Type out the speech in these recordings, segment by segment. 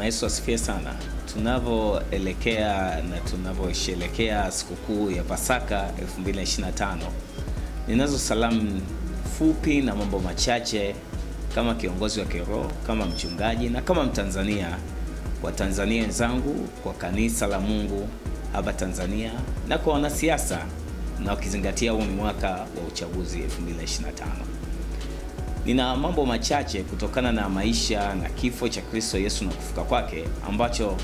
Yesu asifiwe sana. Tunavyoelekea na tunavyosherehekea sikukuu ya Pasaka 2025. Ninazo salamu fupi na mambo machache kama kiongozi wa kiroho, kama mchungaji na kama Mtanzania, kwa Tanzania wenzangu, kwa kanisa la Mungu hapa Tanzania na kwa wanasiasa, na ukizingatia huu ni mwaka wa uchaguzi 2025. Nina mambo machache kutokana na maisha na kifo cha Kristo Yesu na kufuka kwake ambacho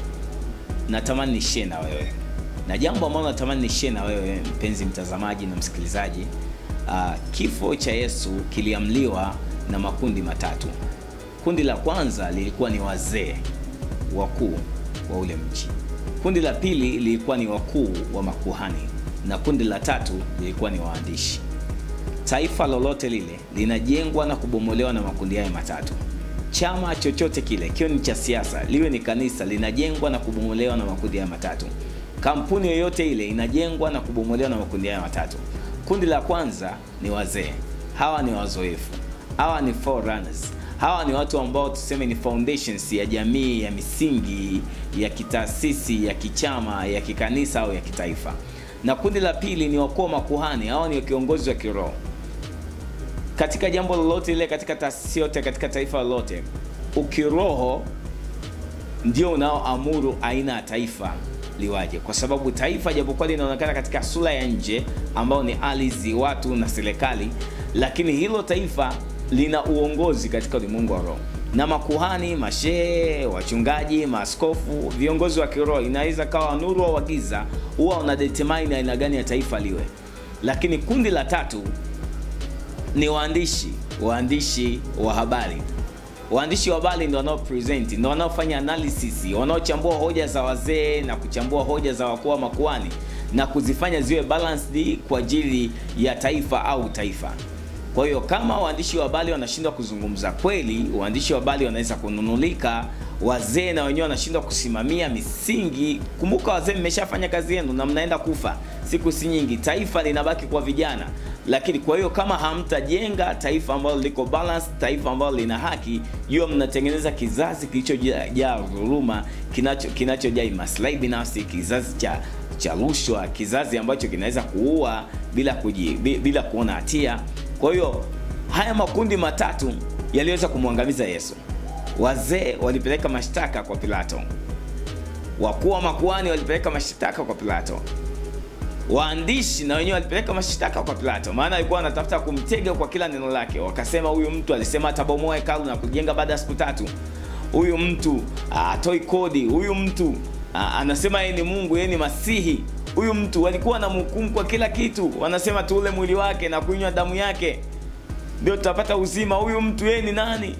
natamani nishare na wewe. Na jambo ambalo natamani nishare na wewe mpenzi mtazamaji na msikilizaji, kifo cha Yesu kiliamliwa na makundi matatu. Kundi la kwanza lilikuwa ni wazee wakuu wa ule mji. Kundi la pili lilikuwa ni wakuu wa makuhani, na kundi la tatu lilikuwa ni waandishi. Taifa lolote lile linajengwa na kubomolewa na makundi haya matatu. Chama chochote kile, kiwe ni cha siasa, liwe ni kanisa, linajengwa na kubomolewa na makundi haya matatu. Kampuni yoyote ile inajengwa na kubomolewa na makundi haya matatu. Kundi la kwanza ni wazee. Hawa ni wazoefu. Hawa ni forerunners. Hawa ni watu ambao tuseme ni foundations ya jamii, ya misingi, ya kitaasisi, ya kichama, ya kikanisa au ya kitaifa. Na kundi la pili ni wakuu makuhani. Hawa ni kiongozi wa kiroho. Katika jambo lolote ile, katika taasisi yote, katika taifa lolote, ukiroho ndio unaoamuru aina ya taifa liwaje. Kwa sababu taifa japokuwa linaonekana katika sura ya nje ambao ni ardhi, watu na serikali, lakini hilo taifa lina uongozi katika ulimwengu wa roho. Na makuhani, mashehe, wachungaji, maaskofu, viongozi wa kiroho, inaweza kawa nuru au giza, huwa unadetermine aina gani ya taifa liwe. Lakini kundi la tatu ni waandishi wa habari. Waandishi wa habari ndio wanao present, ndio wanaofanya analysis, wanaochambua hoja za wazee na kuchambua hoja za wakuu wa makuhani na kuzifanya ziwe balanced kwa ajili ya taifa au taifa. Kwa hiyo kama waandishi wa habari wanashindwa kuzungumza kweli, waandishi wa habari wanaweza kununulika, wazee na wenyewe wanashindwa kusimamia misingi. Kumbuka wazee mmeshafanya kazi yenu na mnaenda kufa. Siku si nyingi, taifa linabaki kwa vijana. Lakini kwa hiyo kama hamtajenga taifa ambalo liko balance, taifa ambalo lina haki, hiyo mnatengeneza kizazi kilichojaa dhuluma, kinachojaa maslahi binafsi, kizazi cha rushwa, kizazi ambacho kinaweza kuua bila kuona hatia. Kwa hiyo haya makundi matatu yaliweza kumwangamiza Yesu. Wazee walipeleka mashtaka kwa Pilato. Wakuu wa makuhani walipeleka mashtaka kwa Pilato. Waandishi na wenyewe walipeleka mashtaka kwa Pilato, maana alikuwa anatafuta kumtega kwa kila neno lake. Wakasema huyu mtu alisema atabomoa hekalu na kujenga baada ya siku 3. Huyu mtu atoi kodi. Huyu mtu anasema yeye ni Mungu, yeye ni Masihi. Huyu mtu walikuwa na mhukumu kwa kila kitu. Wanasema tuule mwili wake na kunywa damu yake ndio tutapata uzima. Huyu mtu yeye ni nani?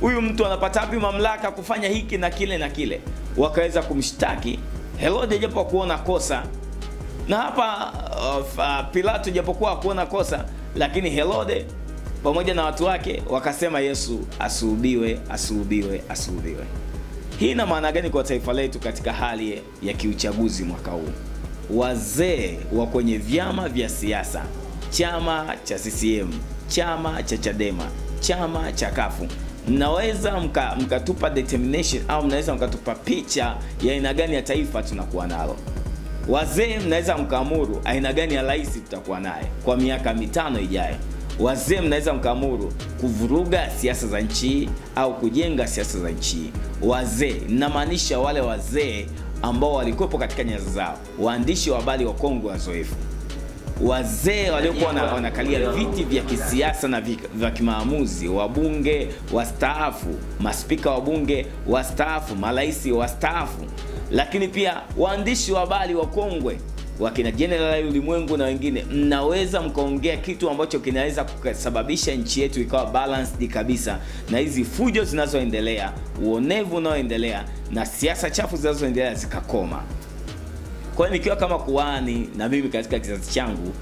Huyu mtu anapata wapi mamlaka kufanya hiki na kile na kile? Wakaweza kumshtaki Herode japo kuona kosa. Na hapa Pilato japokuwa kuona kosa, lakini Herode pamoja na watu wake wakasema Yesu asulubiwe. Hii ina maana gani kwa taifa letu katika hali ya kiuchaguzi mwaka huu? Wazee wa kwenye vyama vya siasa, chama cha CCM, chama cha Chadema, chama cha Kafu, mnaweza mkatupa determination au mnaweza mkatupa picha ya aina gani ya taifa tunakuwa nalo. Wazee mnaweza mkaamuru aina gani ya rais tutakuwa naye kwa miaka 5 ijayo. Wazee mnaweza mkaamuru kuvuruga siasa za nchi au kujenga siasa za nchi. Wazee ninamaanisha wale wazee ambao walikuwepo katika nyaza zao, waandishi wa habari wakongwe wazoefu, wazee waliokuwa wanakalia viti vya kisiasa na vya kimaamuzi, wabunge wastaafu, maspika wa bunge wastaafu, marais wastaafu, lakini pia waandishi wa habari wakongwe wakina General Ulimwengu na wengine. Mnaweza mkaongea kitu ambacho kinaweza kusababisha nchi yetu ikawa balanced kabisa na hizi fujo zinazoendelea, uonevu unaoendelea na siasa chafu zinazoendelea zikakoma. Kwa hiyo nikiwa kama kuhani na mimi katika kizazi changu,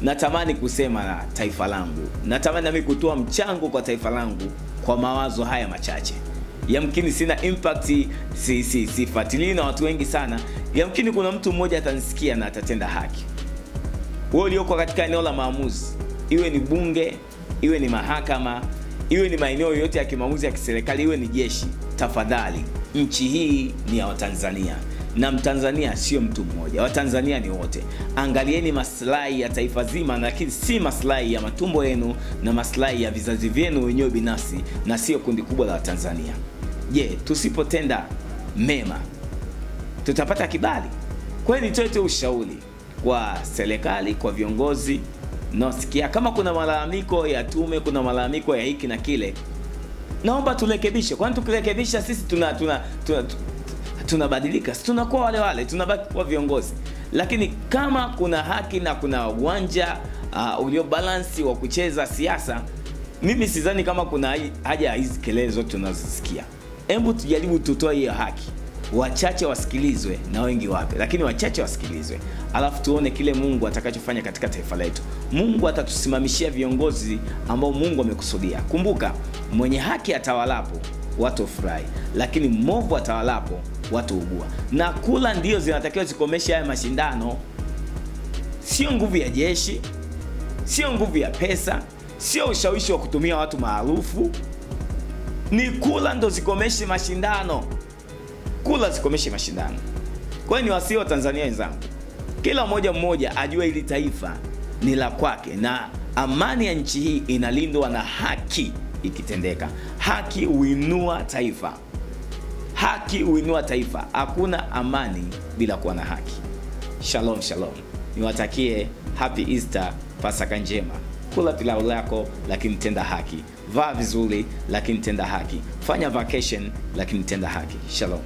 natamani kusema na taifa langu, natamani nami kutoa mchango kwa taifa langu kwa mawazo haya machache. Yamkini sina impact, sifuatilii na watu wengi sana. Yamkini kuna mtu mmoja atanisikia na atatenda haki. Wewe ulioko katika eneo la maamuzi, iwe ni bunge, iwe ni mahakama, iwe ni maeneo yote ya kimaamuzi ya kiserikali, iwe ni jeshi, tafadhali nchi hii ni ya Watanzania, na Mtanzania sio mtu mmoja, Watanzania ni wote. Angalieni maslahi ya taifa zima, lakini si maslahi ya matumbo yenu na maslahi ya vizazi vyenu wenyewe binafsi, na sio kundi kubwa la Watanzania. Je, tusipotenda mema tutapata kibali? Kwa hiyo nitoe ushauri kwa serikali, kwa viongozi nasikia, kama kuna malalamiko ya tume, kuna malalamiko ya hiki na kile, naomba turekebishe. Kwani tukirekebisha sisi tunabadilika, sisi tunakuwa wale wale, tunabaki kwa viongozi. Lakini kama kuna haki na kuna uwanja ulio balance wa kucheza siasa, mimi sidhani kama kuna haja ya hizi kelele zote tunazosikia. Hebu tujaribu tutoe hiyo haki, wachache wasikilizwe na wengi wape, lakini wachache wasikilizwe, alafu tuone kile Mungu atakachofanya katika taifa letu. Mungu atatusimamishia viongozi ambao Mungu amekusudia. Kumbuka, mwenye haki atawalapo watu furahi, lakini mwovu atawalapo watu ugua. Na kula ndio zinatakiwa zikomeshe haya mashindano, sio nguvu ya jeshi, sio nguvu ya pesa, sio ushawishi wa kutumia watu maarufu. Ni kula ndo zikomeshe mashindano, kula zikomeshe mashindano. Kwa hiyo ni wasio wa Tanzania wenzangu, kila mmoja ajue hili taifa ni la kwake, na amani ya nchi hii inalindwa na haki ikitendeka. Haki huinua taifa, haki huinua taifa. Hakuna amani bila kuwa na haki. Shalom shalom, niwatakie happy Easter, Pasaka njema. Kula pilau lako lakini tenda haki, vaa vizuri lakini tenda haki, fanya vacation lakini tenda haki. Shalom.